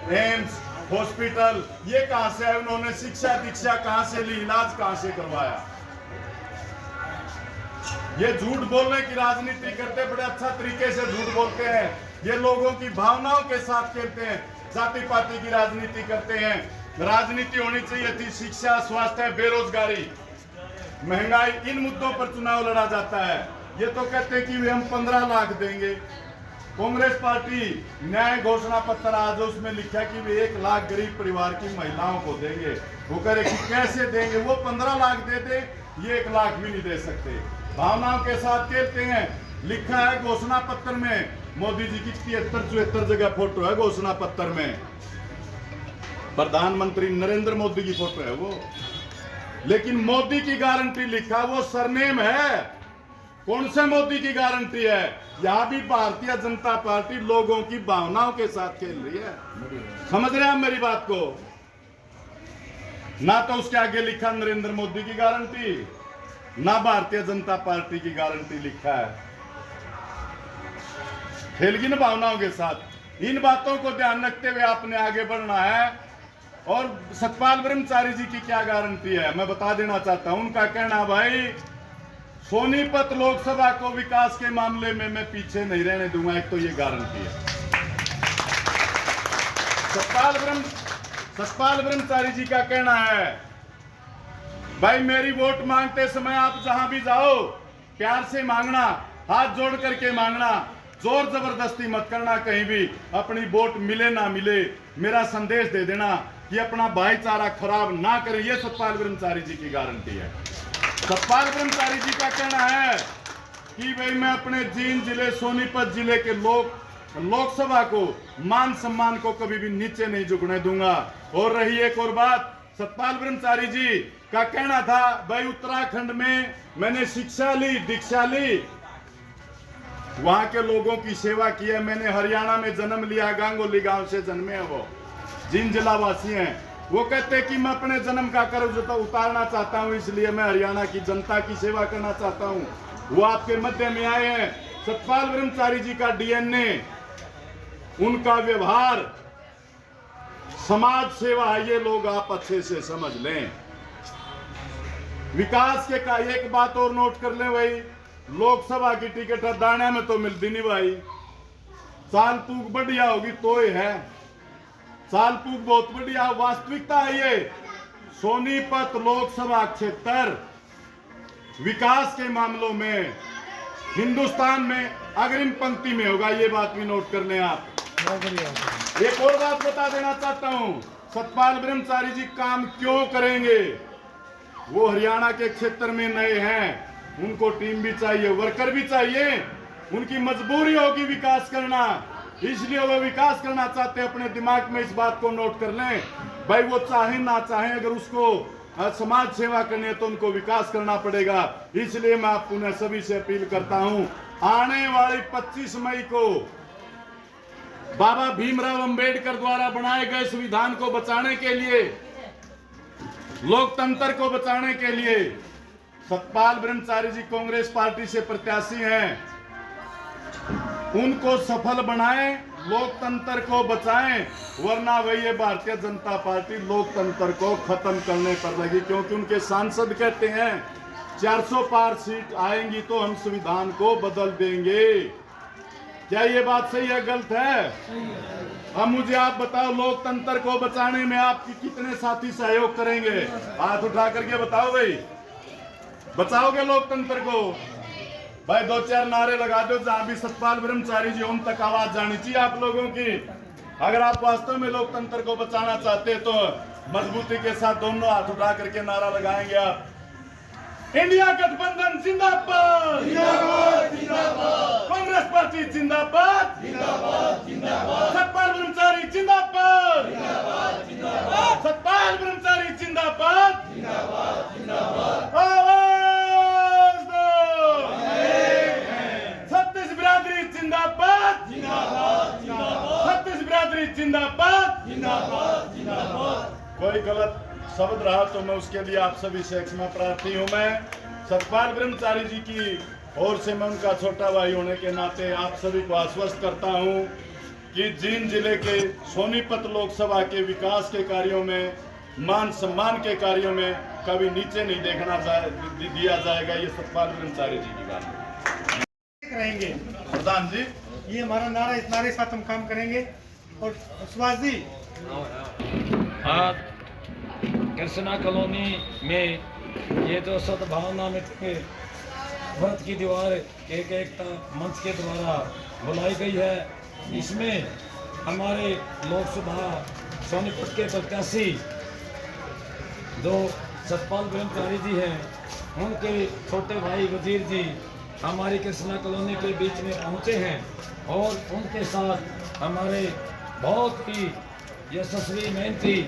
AIIMS, hospital, ये कहां से है? उन्होंने शिक्षा दीक्षा कहां से ली? इलाज कहां से करवाया? ये झूठ बोलने की राजनीति करते, बड़े अच्छा तरीके से झूठ बोलते हैं। ये लोगों की भावनाओं के साथ खेलते हैं, जाति पाति की राजनीति करते हैं। राजनीति होनी चाहिए थी शिक्षा, स्वास्थ्य, बेरोजगारी, महंगाई, इन मुद्दों पर चुनाव लड़ा जाता है। ये तो कहते हैं कि हम 15 लाख देंगे। कांग्रेस पार्टी न्याय घोषणा पत्र आज उसमें लिखा कि वे 1 लाख गरीब परिवार की महिलाओं को देंगे। वो कह रहे कि कैसे देंगे? वो 15 लाख दे दे, ये 1 लाख भी नहीं दे सकते। भावनाओं के साथ खेलते हैं। लिखा है घोषणा पत्र में, मोदी जी की 73-74 जगह फोटो है घोषणा पत्र में, प्रधानमंत्री नरेंद्र मोदी की फोटो है वो, लेकिन मोदी की गारंटी लिखा, वो सरनेम है। कौन से मोदी की गारंटी है? यहां भी भारतीय जनता पार्टी लोगों की भावनाओं के साथ खेल रही है। समझ रहे हैं मेरी बात को? ना तो उसके आगे लिखा नरेंद्र मोदी की गारंटी, ना भारतीय जनता पार्टी की गारंटी लिखा है। खेलगी ना भावनाओं के साथ। इन बातों को ध्यान रखते हुए आपने आगे बढ़ना है। और सतपाल ब्रह्मचारी जी की क्या गारंटी है मैं बता देना चाहता हूं। उनका कहना, भाई सोनीपत लोकसभा को विकास के मामले में मैं पीछे नहीं रहने दूंगा, एक तो ये गारंटी है। सतपाल ब्रह्मचारी जी का कहना है, भाई मेरी वोट मांगते समय आप जहां भी जाओ प्यार से मांगना, हाथ जोड़ करके मांगना, जोर जबरदस्ती मत करना। कहीं भी अपनी वोट मिले ना मिले, मेरा संदेश दे देना कि अपना भाईचारा खराब ना करें। यह सतपाल ब्रह्मचारी जी की गारंटी है। सतपाल ब्रह्मचारी जी का कहना है कि भाई मैं अपने जींद जिले, सोनीपत जिले के लोकसभा को, मान सम्मान को कभी भी नीचे नहीं झुकने दूंगा। और रही एक और बात, सतपाल ब्रह्मचारी जी का कहना था, भाई उत्तराखंड में मैंने शिक्षा ली, दीक्षा ली, वहां के लोगों की सेवा की है। मैंने हरियाणा में जन्म लिया, गांगोली गांव से जन्मे हैं वो, जींद जिला वासी हैं। वो कहते हैं कि मैं अपने जन्म का कर्ज उतारना चाहता हूं, इसलिए मैं हरियाणा की जनता की सेवा करना चाहता हूं। वो आपके मध्य में आए हैं। सतपाल ब्रह्मचारी जी का डीएनए, उनका व्यवहार समाज सेवा है, ये लोग आप अच्छे से समझ लें। विकास के का एक बात और नोट कर लें भाई, लोकसभा की टिकट दाना में तो मिलती नहीं भाई। साल पूग बढ़िया होगी तो ही है, साल पूग बहुत बढ़िया। वास्तविकता है ये, सोनीपत लोकसभा क्षेत्र विकास के मामलों में हिंदुस्तान में अग्रिम पंक्ति में होगा, ये बात भी नोट कर लें आप। एक और बात बता देना चाहता हूं, सतपाल ब्रह्मचारी जी काम क्यों करेंगे? वो हरियाणा के क्षेत्र में नए हैं, उनको टीम भी चाहिए, वर्कर भी चाहिए, उनकी मजबूरी होगी विकास करना, इसलिए वो विकास करना चाहते हैं। अपने दिमाग में इस बात को नोट कर लें भाई, वो चाहे ना चाहे, अगर उसको समाज सेवा करनी है तो उनको विकास करना पड़ेगा। इसलिए मैं आप पुनः सभी से अपील करता हूं, आने वाली 25 मई को बाबा भीमराव अंबेडकर द्वारा बनाए गए संविधान को बचाने के लिए, लोकतंत्र को बचाने के लिए सतपाल ब्रह्मचारी जी कांग्रेस पार्टी से प्रत्याशी हैं, उनको सफल बनाएं, लोकतंत्र को बचाएं, वरना वही भारतीय जनता पार्टी लोकतंत्र को खत्म करने पर लगी। क्योंकि उनके सांसद कहते हैं 400 पार सीट आएंगी तो हम संविधान को बदल देंगे। क्या ये बात सही है, गलत है? अब मुझे आप बताओ, लोकतंत्र को बचाने में आपकी कितने साथी सहयोग करेंगे? हाथ उठा करके बताओ भाई, बचाओगे लोकतंत्र को? भाई 2-4 नारे लगा दो, जहां भी सतपाल ब्रह्मचारी जी उन तक आवाज जानी चाहिए आप लोगों की। अगर आप वास्तव में लोकतंत्र को बचाना चाहते हैं तो मजबूती के साथ दोनों हाथ उठा करके नारा लगाएंगे आप, इंडिया गठबंधन जिंदाबाद, कांग्रेस पार्टी जिंदाबाद, सतपाल ब्रह्मचारी जिंदाबाद, सतपाल ब्रह्मचारी जिंदाबाद, आवाज दो, छत्तीस बिरादरी जिंदाबाद, छत्तीस बिरादरी जिंदाबाद। कोई गलत शब्द रहा तो मैं उसके लिए आप सभी से क्षमा प्रार्थी हूं। मैं सतपाल ब्रह्मचारी जी की ओर से, मैं उनका छोटा भाई होने के नाते आप सभी को आश्वस्त करता हूं कि जींद जिले के सोनीपत लोकसभा के विकास के कार्यों में, मान सम्मान के कार्यों में कभी नीचे नहीं दिया जाएगा। ये सतपाल ब्रह्मचारी जी की बात रहेंगे। प्रधान जी, ये हमारा नारा, इस नारे के साथ हम काम करेंगे। और सुभाष जी, आज कृष्णा कॉलोनी में ये जो सद्भावना में भारत की दीवार एक एकता मंच के द्वारा बुलाई गई है, इसमें हमारे लोकसभा सोनीपत के प्रत्याशी जो सतपाल ब्रह्मचारी जी हैं, उनके छोटे भाई वजीर जी हमारी कृष्णा कॉलोनी के बीच में पहुंचे हैं और उनके साथ हमारे बहुत ही यशस्वी, मेहनती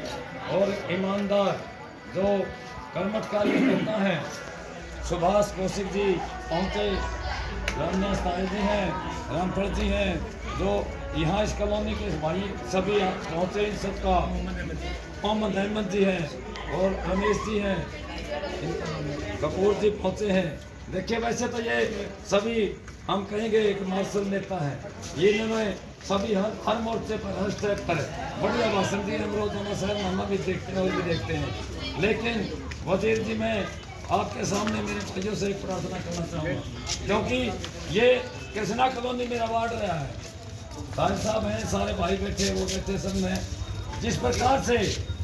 और ईमानदार जो कर्मठ कार्यकर्ता हैं सुभाष कौशिक जी पहुँचे, रामनाथ तायल जी हैं, रामफल जी हैं, जो यहाँ इस कॉलोनी के भाई सभी पहुँचे। इन सबका मोहम्मद अहमद जी हैं और रमेश जी हैं, कपूर जी पहुँचे हैं। देखिए, वैसे तो ये सभी हम कहेंगे एक मार्शल नेता है, ये इन्होंने सभी हर मोर्चे पर, हर स्टेप पर बढ़िया भाषण दिए। हम रोजाना शहर नामा भी देखते हैं और भी देखते हैं। लेकिन वजीर जी, मैं आपके सामने मेरे भाइयों से एक प्रार्थना करना चाहूँगा, क्योंकि ये कृष्णा कॉलोनी मेरा वार्ड रहा है। भाई साहब हैं, सारे भाई बैठे, वो बैठे, सब में जिस प्रकार से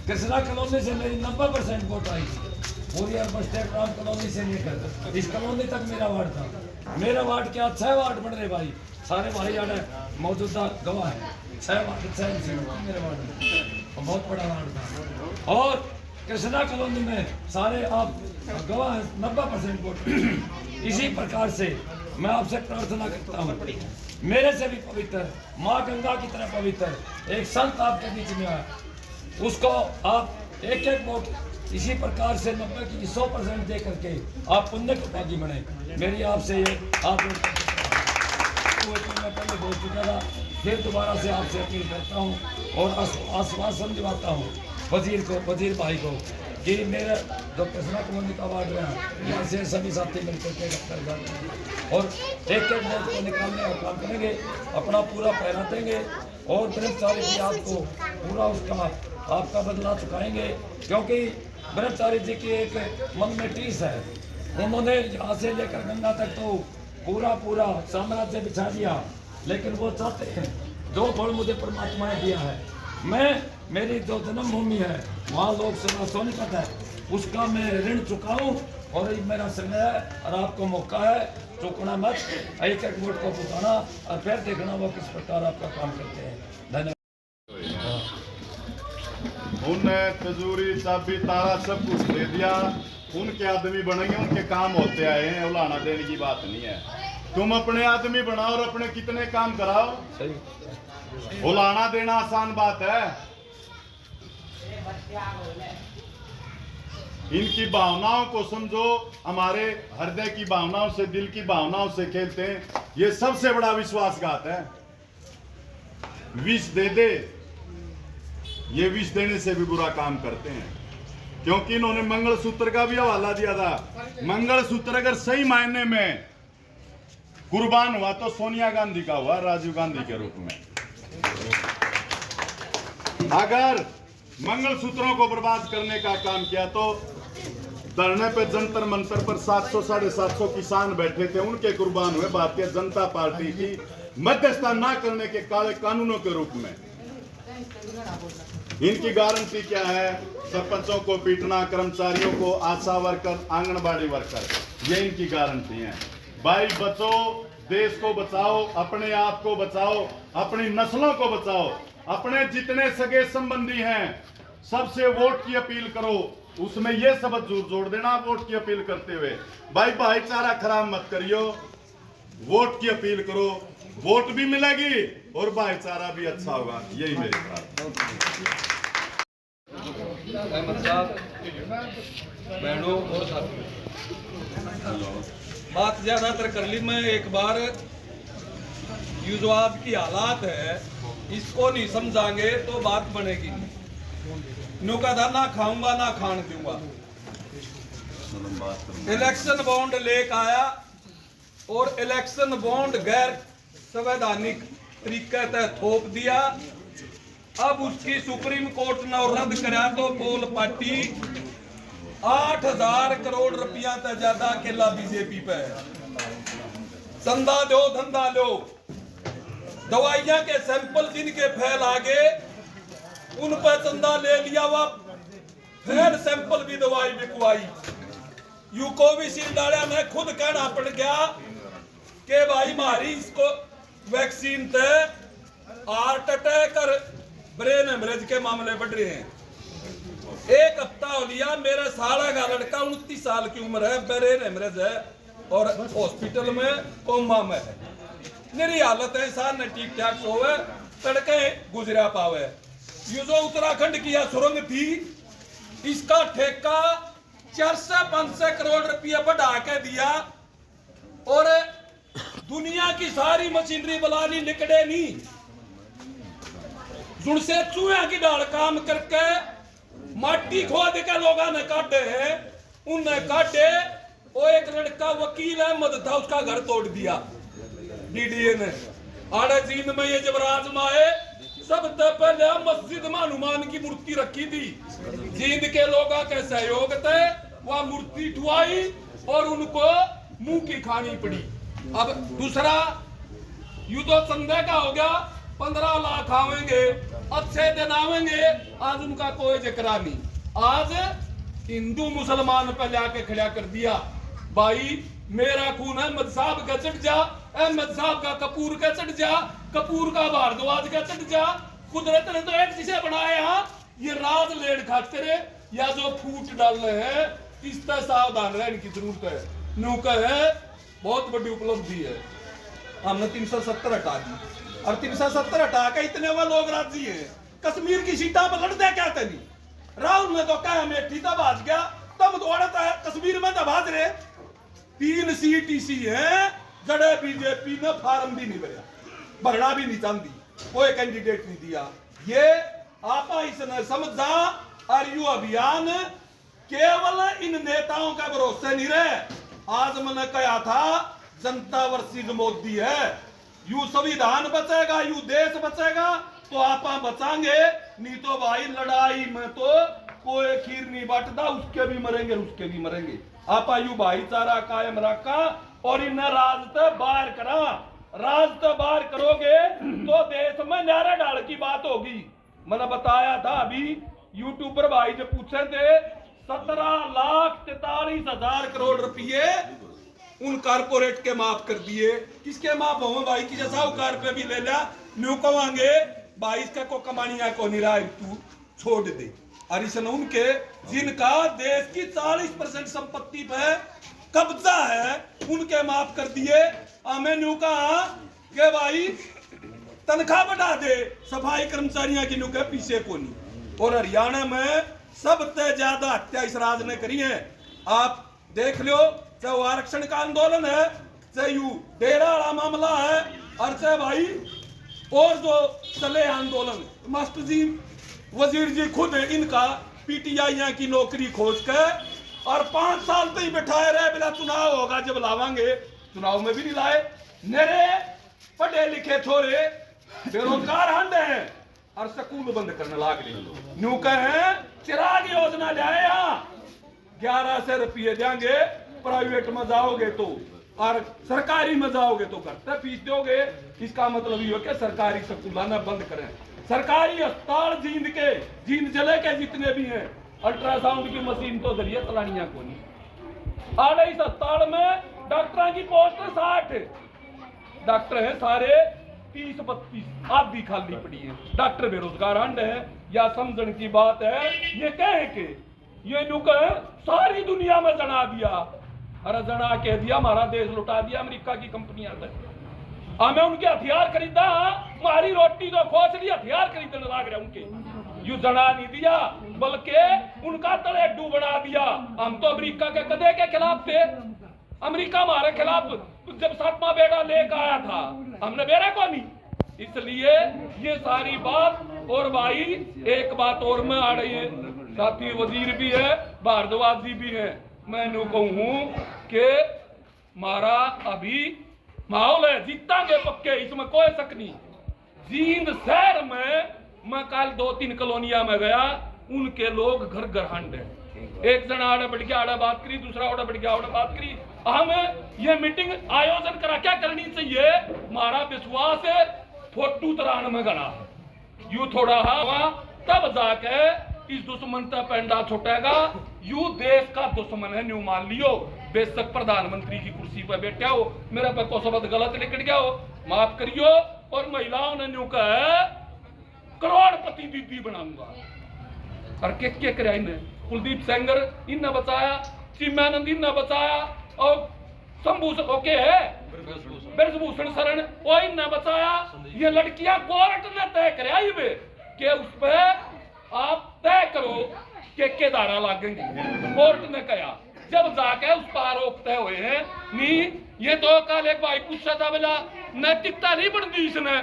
कृष्णा कॉलोनी से मेरी 90% वोट आई थी, पूरी बस स्टैंड राम कॉलोनी से लेकर इस कॉलोनी तक मेरा वार्ड था। मेरा वार्ड क्या 6 वार्ड बन रहे भाई, सारे भाई आने मौजूदा गवाह है। 6 वार्ड, 6 मेरे वार्ड में, बहुत बड़ा वार्ड था। और कृष्णा कॉलोनी में सारे आप गवाह हैं, 90% वोट। इसी प्रकार से मैं आपसे प्रार्थना करता हूँ, मेरे से भी पवित्र, माँ गंगा की तरह पवित्र एक संत आपके बीच में आया, उसको आप एक एक वोट इसी प्रकार से 90 की 100% दे करके आप पुण्य के भागी बने। मेरी आपसे ये आप मैं पहले बोल चुका था, फिर दोबारा से आपसे अपील करता हूँ और आश्वासन दिलाता हूँ वजीर भाई को कि मेरा जो कृष्णा कॉलोनी का वार्ड रहा, यहाँ से सभी साथी मिलकर के कर जाते हैं और एक एक वोट को निकालने का काम करेंगे, अपना पूरा पैरा देंगे और ब्रह्मचारी जी आपको पूरा उसका आपका बदला चुकाएंगे। क्योंकि ब्रह्मचारी जी की एक मन में टीस है, उन्होंने यहाँ से लेकर गंगा तक तो पूरा साम्राज्य बिछा दिया, लेकिन वो चाहते हैं जो फल मुझे परमात्मा ने दिया है, मेरी जो जन्मभूमि है वहाँ लोकसभा सोनीपत है, उसका मैं ऋण चुकाऊं और ये मेरा समय है और आपको मौका है, चुकना मत, एक एक वोट को चुकाना और फिर देखना वो किस प्रकार आपका काम करते हैं। धन्यवाद। उनने तिजोरी, चाबी, ताला सब कुछ दे दिया, उनके आदमी बनेंगे, उनके काम होते आए हैं, उलाना देने की बात नहीं है। तुम अपने आदमी बनाओ और अपने कितने काम कराओ, उलाना देना आसान बात है। इनकी भावनाओं को समझो, हमारे हृदय की भावनाओं से, दिल की भावनाओं से खेलते हैं, ये सबसे बड़ा विश्वासघात है। विष दे दे, ये विष देने से भी बुरा काम करते हैं। क्योंकि इन्होंने मंगलसूत्र का भी हवाला दिया था। मंगलसूत्र अगर सही मायने में कुर्बान हुआ तो सोनिया गांधी का हुआ, राजीव गांधी के रूप में। अगर मंगलसूत्रों को बर्बाद करने का काम किया तो धरने पे जंतर मंतर पर 700 साढ़े 700 किसान बैठे थे, उनके कुर्बान हुए भारतीय जनता पार्टी की मध्यस्थता न करने के काले कानूनों के रूप में। इनकी गारंटी क्या है? सरपंचों को पीटना, कर्मचारियों को, आशा वर्कर, आंगनबाड़ी वर्कर, ये इनकी गारंटी है। भाई बचो, देश को बचाओ, अपने आप को बचाओ, अपनी नस्लों को बचाओ, अपने जितने सगे संबंधी हैं सबसे वोट की अपील करो। उसमें ये शब्द जोड़ देना वोट की अपील करते हुए, भाई भाईचारा खराब मत करियो, वोट की अपील करो, वोट भी मिलेगी और भाईचारा भी अच्छा होगा। यही मेरी बात। अहमद साहब, बहनों और साथियों, बात ज्यादातर कर ली। मैं एक बार ये जो आज की हालात है इसको नहीं समझाएंगे तो बात बनेगी नहीं। नुका था ना खाऊंगा ना खान दूंगा। इलेक्शन बॉन्ड लेकर आया और इलेक्शन बॉन्ड गैर संवैधानिक तरीके से थोप दिया। अब उसकी सुप्रीम कोर्ट ने रद्द करा तो पोल पार्टी 8,000 करोड़ रुपया से ज्यादा अकेला बीजेपी पे है। धंधा दो, धंधा लो। दवाइयां के सैंपल जिनके फैल आ गए उन पर चंदा ले लिया, वह फैल सैंपल भी दवाई बिकवाई। यू कोविशील्ड वाले में खुद कहना पड़ गया कि भाई मारी इसको वैक्सीन थे हार्ट अटैक और ब्रेन हेमरेज के मामले बढ़ रहे हैं। एक हफ्ता हो लिया, मेरे साला का लड़का 29 साल की उम्र है, ब्रेन हेमरेज है और हॉस्पिटल में कोमा में है। मेरी हालत है, इंसान ने ठीक ठाक सोवे तड़के गुजरा पावे। ये जो उत्तराखंड की यह सुरंग थी, इसका ठेका 400-500 करोड़ रुपया बढ़ा के दिया और दुनिया की सारी मशीनरी बलानी निकले नहीं। जुड़से चूहे की डाल काम करके माटी खोद के लोगों ने काटे हैं, उनने काटे। वो एक लड़का वकील अहमद था, उसका घर तोड़ दिया डीडीए ने। आड़े जींद में ये जब राज आए, सबसे पहले मस्जिद में हनुमान की मूर्ति रखी थी। जींद के लोगों के सहयोग थे, वह मूर्ति ठुआई और उनको मुंह की खानी पड़ी। अब दूसरा युद्ध संदेह का हो गया, 15 लाख आवेंगे, अच्छे दिन आवेंगे, आज उनका कोई जिक्र नहीं। आज हिंदू मुसलमान पे लाके खड़ा कर दिया। भाई मेरा खून अहमद साहब का चढ़ जा, अहमद साहब का कपूर का चढ़ जा, कपूर का भारद्वाज का चढ़ जा। कुदरत ने तो एक जिसे बनाया यहाँ, ये राज लेन खातिर या जो फूट डाल रहे हैं, इस तरह सावधान रहने की जरूरत है। नौका है बहुत बड़ी उपलब्धि है, हमने 370 हटा दी और 370 हटा के इतने वो लोग राजी हैं। कश्मीर की सीटा पर लड़ दे क्या तनी, राहुल ने तो कहा अमेठी तो भाज गया, तब दौड़ता है कश्मीर में तो भाज रहे। 3 सीट इसी है जड़े बीजेपी ने फार्म भी नहीं भरा, भरना भी नहीं चाहती, कोई कैंडिडेट नहीं दिया। ये आपा इसने समझा और यू अभियान केवल इन नेताओं का भरोसे नहीं रहे। आज मैंने कहा था जनता वर्सेस मोदी है, यू संविधान बचेगा, यू देश बचेगा तो आप बचाएंगे, नहीं तो भाई लड़ाई में तो कोई खीर नहीं बांटता, उसके भी मरेंगे उसके भी मरेंगे। आप यू भाईचारा कायम रखा और इन्हें राज से बाहर करा। राज से बाहर करोगे तो देश में न्यारा डाल की बात होगी। मैंने बताया था अभी यूट्यूबर भाई जो पूछे थे, 17,43,000 करोड़ रुपये उन कारपोरेट के माफ कर दिए। किसके माफ हो भाई की साहूकार पे भी ले लिया, न्यू कमांगे भाई इसका को कमानिया को निराय तू छोड़ दे। और इसने उनके जिनका देश की 40% संपत्ति पे कब्जा है उनके माफ कर दिए। हमें न्यू कहा कि भाई तनख्वाह बढ़ा दे सफाई कर्मचारियों की, न्यू के पीछे को नहीं। और हरियाणा में सबसे ज्यादा हत्या इस राज ने करी है। आप देख लो, चाहे वो आरक्षण का आंदोलन है, चाहे यू डेरा वाला मामला है, और चाहे भाई और जो चले आंदोलन। मास्टर जी वजीर जी खुद इनका पीटीआई की नौकरी खोज के और 5 साल तो ही बैठाए रहे, बिना चुनाव होगा जब लावांगे, चुनाव में भी नहीं लाए। मेरे पढ़े लिखे छोरे बेरोजगार हंड हैं और स्कूल बंद करने लाग रहे। न्यू कहे चिराग योजना लाए, 1100 रुपये देंगे, प्राइवेट में जाओगे तो और सरकारी में जाओगे तो घर से फीस दोगे। इसका मतलब ये कि सरकारी स्कूल ना बंद करें। सरकारी अस्पताल जींद जिले के जितने भी हैं, अल्ट्रासाउंड की मशीन तो जरिए चलानिया को नहीं। आड़े इस अस्पताल में डॉक्टर की पोस्ट 60 डॉक्टर है, सारे 30-32 आधी खाली पड़ी है। डॉक्टर बेरोजगार हंड है। या समझने की बात है, ये कहे कि ये नुक सारी दुनिया में जना दिया, अरे जना के दिया, हमारा देश लुटा दिया अमेरिका की कंपनियां तक। हमें उनके हथियार खरीदा, हमारी रोटी तो खोज ली, हथियार खरीदने लाग रहे उनके। यू जना नहीं दिया बल्कि उनका तलेडू बना दिया। हम तो अमेरिका के कदे के खिलाफ थे, अमेरिका हमारे खिलाफ जब 7वां बेड़ा लेकर आया था हमने बेरा को नहीं। इसलिए ये सारी बात। और भाई एक बात और में आ रही है, साथी वजीर भी है, भारद्वाज जी भी है। मैं नु कहूं कि हमारा अभी माहौल है, जीतांगे पक्के, इसमें कोई शक नहीं। जींद शहर में मैं कल 2-3 कॉलोनिया में गया, उनके लोग घर घर हंड है। एक जना आड़े बढ़ गया आड़े बात करी, दूसरा आड़े बढ़ गया आड़े बात करी। हम ये मीटिंग आयोजन करा क्या करनी चाहिए, हमारा विश्वास है फोटू तरान में गना यू थोड़ा हवा तब जाके इस दुश्मन का पेंडा छुटेगा। यू देश का दुश्मन है, न्यू मान लियो। बेशक प्रधानमंत्री की कुर्सी पर बैठा हो, मेरे पे को शब्द गलत लिख गया हो, माफ करियो। और महिलाओं ने न्यू कहा करोड़पति दीदी बनाऊंगा, और के कराई ने कुलदीप सेंगर इन्हें बचाया, चिन्मयानंद इन्हें बचाया, और शंभू ओके है ब्रजभूषण शरण वो इन्हें बचाया। ये लड़कियां कोर्ट ने तय कराया कि उस पर आप तय करो के धारा लागेंगी। कोर्ट ने कहा जब जाके उस पर आरोप तय हुए हैं नी, ये तो कल एक भाई पूछा था बोला नैतिकता नहीं बनती, इसने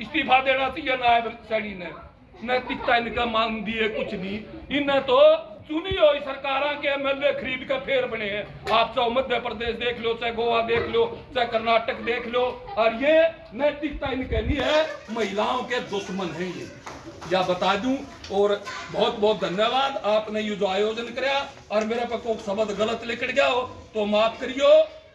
इस्तीफा देना चाहिए नायब सैनी ने। नैतिकता इनका मान दिए कुछ नहीं, इन्हें तो चुनी हुई सरकार के एमएलए खरीद कर फेर बने हैं। आप चाहे मध्य प्रदेश देख लो, चाहे गोवा देख लो, चाहे कर्नाटक देख लो, और ये नैतिकता इनके नहीं है, महिलाओं के दुश्मन हैं ये, या बता दूं। और बहुत बहुत धन्यवाद, आपने ये जो आयोजन कराया, और मेरे पे कोई शब्द गलत लिख गया हो तो माफ करियो।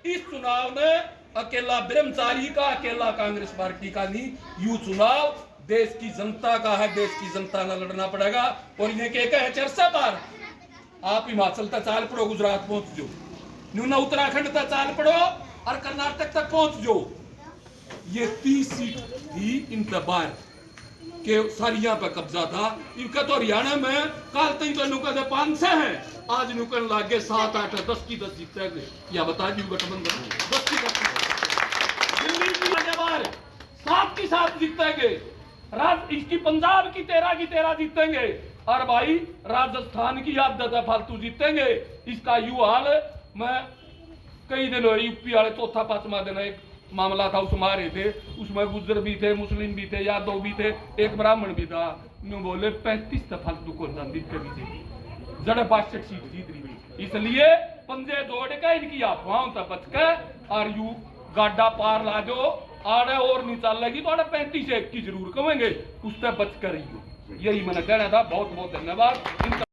इस चुनाव ने अकेला ब्रह्मचारी का, अकेला कांग्रेस पार्टी का नहीं, यू चुनाव देश की जनता का है, देश की जनता ने लड़ना पड़ेगा। और इन्हें क्या है चर्चा पर आप हिमाचल तक चाल पड़ो, गुजरात पहुंच जो, न्यूना उत्तराखंड तक चाल पड़ो, और कर्नाटक तक पहुंच जो। ये 30 सीट थी इन बार के सारिया पे कब्जा था, इनका तो हरियाणा में काल तक तो नुका 500 है, आज नुकन लागे 7, 8, 10 की 10 जीतेंगे, या बता दी गठबंधन 10 की 10 दिल्ली की बार 7 की 7 जीतेंगे, इसकी पंजाब की 13 जीतेंगे, और भाई राजस्थान की आदत है फालतू जीतेंगे। इसका यू हाल मैं कई दिन हो यूपी वाले 4था-5वां दिन एक मामला था, उसमें आ रहे थे, उसमें गुज्जर भी थे, मुस्लिम भी थे, यादव भी थे, एक ब्राह्मण भी था। न्यू बोले 35 फालतू को जड़े 62 सीट जीत रही। इसलिए पंजे जोड़ के इनकी अफवाहों तक बच के और यू गाड्डा पार ला दो, आड़े और नहीं चल लगी तो आड़े 35 की जरूर कहेंगे, उससे बच कर यही मैंने कहना था। बहुत बहुत धन्यवाद।